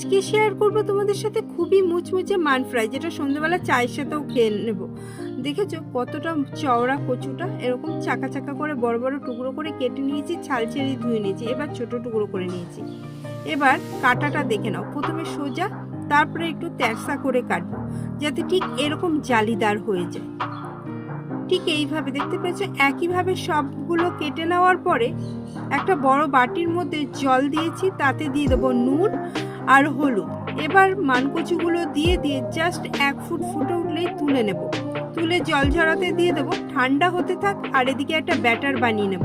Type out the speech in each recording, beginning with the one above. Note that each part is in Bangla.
আজকে শেয়ার করব তোমাদের সাথে খুবই মুচমুচে মান ফ্রাই, যেটা সন্ধ্যাবেলা চায়ের সাথেও খেয়ে নেব। দেখেছো কতটা চওড়া কচুটা, এরকম চাকা চাকা করে বড় বড় টুকরো করে কেটে নিয়েছি, ছাল ছেড়ে ধুয়ে নিয়েছি, এবার ছোট টুকরো করে নিয়েছি। এবার কাটাটা দেখে নাও, প্রথমে সোজা, তারপরে একটু তেরসা করে কাটবো, যাতে ঠিক এরকম জালিদার হয়ে যায়। ঠিক এইভাবে দেখতে পেয়েছো। একইভাবে সবগুলো কেটে নেওয়ার পরে একটা বড় বাটির মধ্যে জল দিয়েছি, তাতে দিয়ে দেবো নুন আর হলুদ। এবার মানকচুগুলো দিয়ে জাস্ট 1 ফুট ফুটে উঠলেই তুলে নেব। তুলে জল ঝরাতে দিয়ে দেবো, ঠান্ডা হতে থাক। আর এদিকে একটা ব্যাটার বানিয়ে নেব।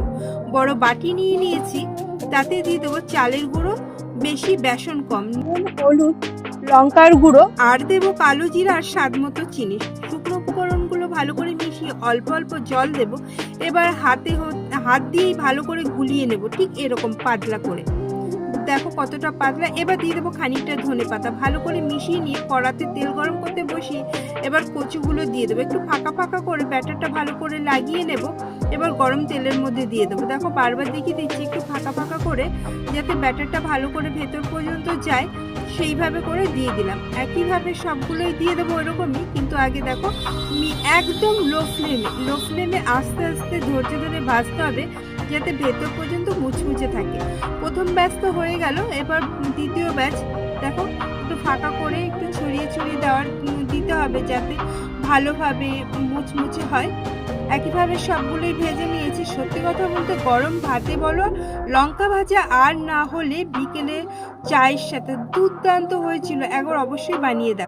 বড় বাটি নিয়ে নিয়েছি, তাতে দিয়ে দেবো চালের গুঁড়ো, বেশি বেসন কম, নুন হলুদ লঙ্কার গুঁড়ো, আর দেবো কালো জিরা আর স্বাদ মতো চিনি। শুকনো উপকরণগুলো ভালো করে মিশিয়ে অল্প অল্প জল দেব। এবার হাত দিয়েই ভালো করে গুলিয়ে নেব, ঠিক এরকম পাতলা করে। দেখো কতটা পাতলা। এবার দিয়ে দেবো খানিকটা ধনেপাতা। ভালো করে মিশিয়ে নিয়ে কড়াতে তেল গরম করতে বসিয়ে এবার কচুগুলো দিয়ে দেবো। একটু ফাঁকা ফাঁকা করে ব্যাটারটা ভালো করে লাগিয়ে নেব। এবার গরম তেলের মধ্যে দিয়ে দেবো। দেখো বারবার দেখিয়ে দিচ্ছি, একটু ফাঁকা ফাঁকা করে, যাতে ব্যাটারটা ভালো করে ভেতর পর্যন্ত যায়, সেইভাবে করে দিয়ে দিলাম। একইভাবে সবগুলোই দিয়ে দেবো এরকমই, কিন্তু আগে দেখো একদম লো ফ্লেমে আস্তে আস্তে ধৈর্য ধরে ভাজতে হবে, যাতে ভেতর পর্যন্ত মুচমুচে থাকে। প্রথম ব্যাচ তো হয়ে গেল, এবার দ্বিতীয় ব্যাচ দেখো, একটু ফাঁকা করে একটু ছড়িয়ে ছড়িয়ে দিতে হবে, যাতে ভালোভাবে মুচমুচে হয়। একইভাবে সবগুলোই ভেজে নিয়েছি। সত্যি কথা বলতে গরম ভাতে বলো, লঙ্কা ভাজা আর না হলে বিকেলে চায়ের সাথে দুর্দান্ত হয়েছিল। একবার অবশ্যই বানিয়ে দাও।